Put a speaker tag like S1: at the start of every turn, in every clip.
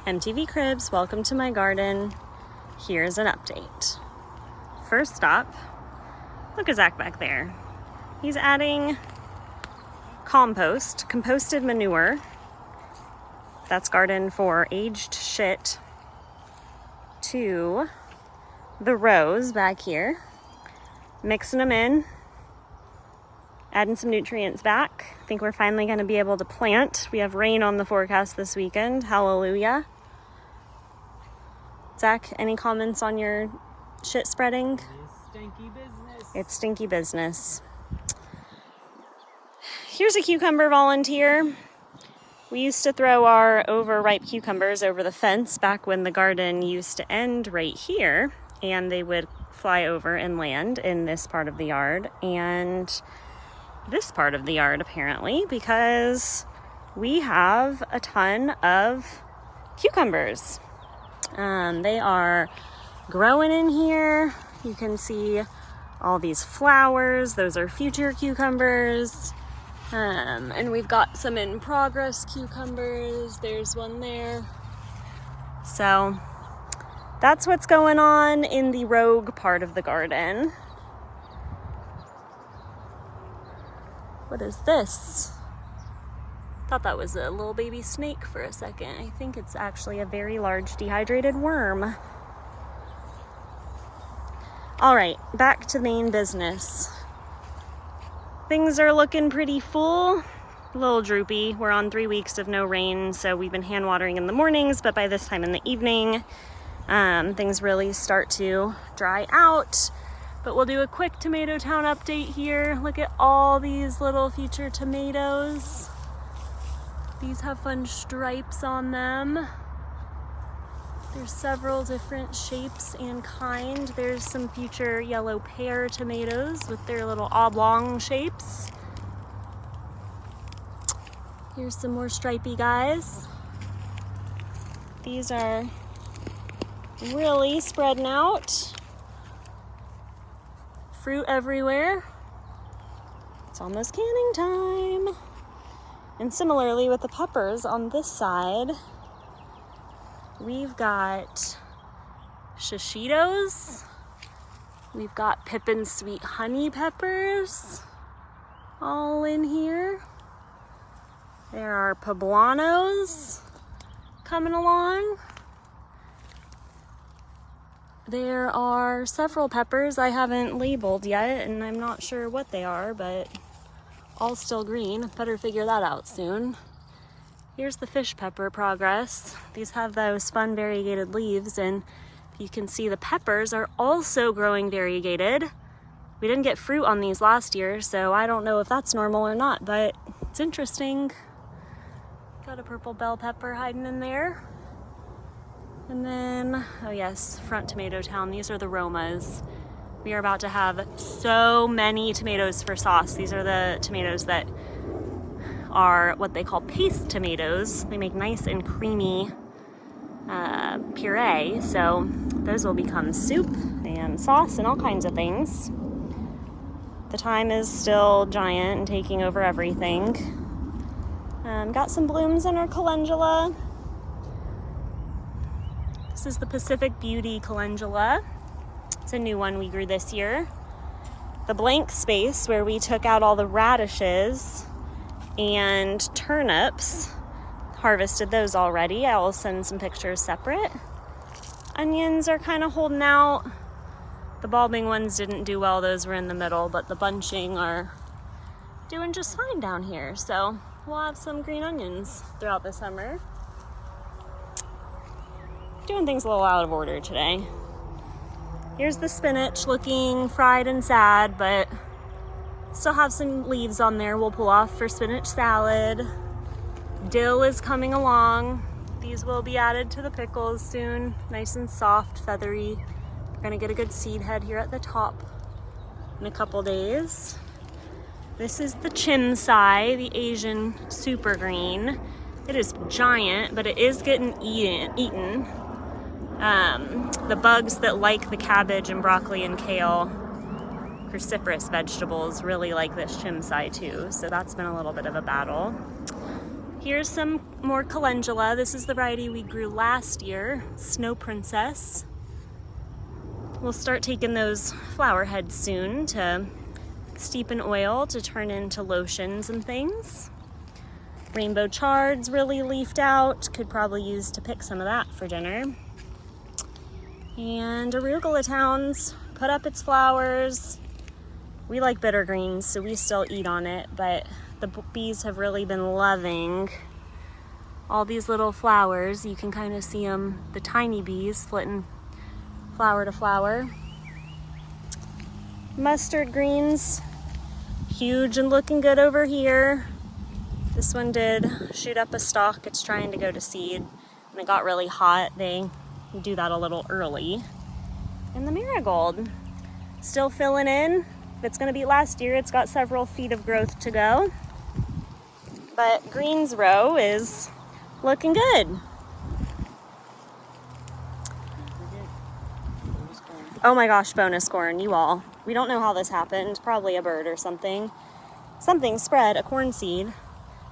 S1: MTV Cribs, welcome to my garden. Here's an update. First up, look at Zach back there. He's adding composted manure. That's garden for aged shit to the rows back here. Mixing them in, adding some nutrients back. I think we're finally going to be able to plant. We have rain on the forecast this weekend. Hallelujah. Zach, any comments on your shit spreading?
S2: It's stinky business.
S1: It's stinky business. Here's a cucumber volunteer. We used to throw our overripe cucumbers over the fence back when the garden used to end right here, and they would fly over and land in this part of the yard and this part of the yard apparently, because we have a ton of cucumbers. They are growing in here. You can see all these flowers. Those are future cucumbers. And we've got some in progress cucumbers. There's one there. So that's what's going on in the rogue part of the garden. What is this? Thought that was a little baby snake for a second. I think it's actually a very large dehydrated worm. All right, back to main business. Things are looking pretty full, a little droopy. We're on 3 weeks of no rain, so we've been hand watering in the mornings, but by this time in the evening, things really start to dry out. But we'll do a quick Tomato Town update here. Look at all these little future tomatoes. These have fun stripes on them. There's several different shapes and kind. There's some future yellow pear tomatoes with their little oblong shapes. Here's some more stripey guys. These are really spreading out. Fruit everywhere. It's almost canning time. And similarly with the peppers on this side, we've got shishitos. We've got Pippin Sweet Honey peppers all in here. There are poblanos coming along. There are several peppers I haven't labeled yet, and I'm not sure what they are, but all still green. Better figure that out soon. Here's the fish pepper progress. These have those fun variegated leaves, and you can see the peppers are also growing variegated. We didn't get fruit on these last year, so I don't know if that's normal or not, but it's interesting. Got a purple bell pepper hiding in there. And then, oh yes, front Tomato Town. These are the Romas. We are about to have so many tomatoes for sauce. These are the tomatoes that are what they call paste tomatoes. They make nice and creamy puree. So those will become soup and sauce and all kinds of things. The thyme is still giant and taking over everything. Got some blooms in our calendula. This is the Pacific Beauty calendula. It's a new one we grew this year. The blank space where we took out all the radishes and turnips, harvested those already. I will send some pictures separate. Onions are kind of holding out. The bulbing ones didn't do well, those were in the middle, but the bunching are doing just fine down here. So we'll have some green onions throughout the summer. Doing things a little out of order today. Here's the spinach looking fried and sad, but still have some leaves on there we'll pull off for spinach salad. Dill is coming along. These will be added to the pickles soon. Nice and soft, feathery. We're gonna get a good seed head here at the top in a couple days. This is the Chimsai, the Asian super green. It is giant, but it is getting eaten. The bugs that like the cabbage and broccoli and kale, cruciferous vegetables, really like this Chimsai too, so that's been a little bit of a battle. Here's some more calendula. This is the variety we grew last year, Snow Princess. We'll start taking those flower heads soon to steep in oil to turn into lotions and things. Rainbow chard's really leafed out. Could probably use to pick some of that for dinner. And arugula town's put up its flowers. We like bitter greens, so we still eat on it, but the bees have really been loving all these little flowers. You can kind of see them, the tiny bees flitting flower to flower. Mustard greens, huge and looking good over here. This one did shoot up a stalk. It's trying to go to seed, and it got really hot. They do that a little early. And the marigold, still filling in. If it's gonna be last year, it's got several feet of growth to go. But greens row is looking good. Oh my gosh, bonus corn, you all. We don't know how this happened. Probably a bird or something. Something spread a corn seed.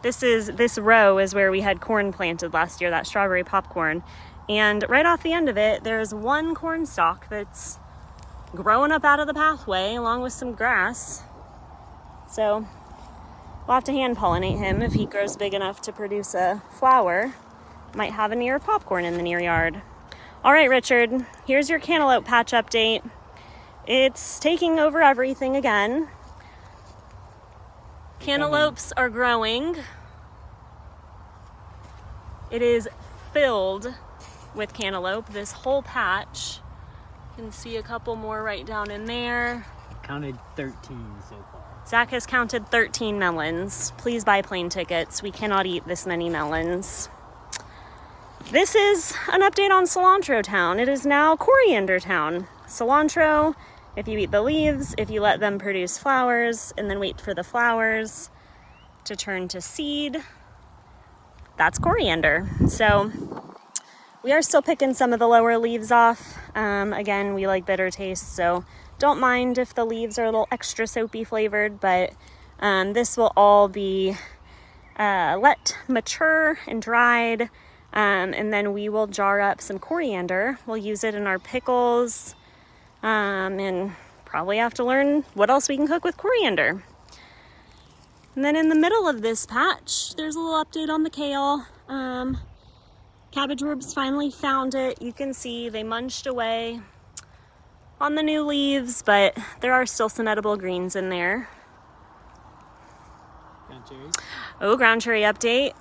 S1: This row is where we had corn planted last year, that strawberry popcorn. And right off the end of it, there's one corn stalk that's growing up out of the pathway along with some grass. So we'll have to hand pollinate him if he grows big enough to produce a flower. Might have an ear of popcorn in the near yard. All right, Richard, here's your cantaloupe patch update. It's taking over everything again. Cantaloupes are growing. It is filled with cantaloupe, this whole patch. You can see a couple more right down in there.
S2: Counted 13 so far.
S1: Zach has counted 13 melons. Please buy plane tickets. We cannot eat this many melons. This is an update on Cilantro Town. It is now Coriander Town. Cilantro, if you eat the leaves, if you let them produce flowers and then wait for the flowers to turn to seed, that's coriander. So we are still picking some of the lower leaves off. Again, we like bitter taste, so don't mind if the leaves are a little extra soapy flavored, but this will all be let mature and dried, and then we will jar up some coriander. We'll use it in our pickles, and probably have to learn what else we can cook with coriander. And then in the middle of this patch, there's a little update on the kale. Cabbage worms finally found it. You can see they munched away on the new leaves, but there are still some edible greens in there.
S2: Ground cherries.
S1: Oh, ground cherry update.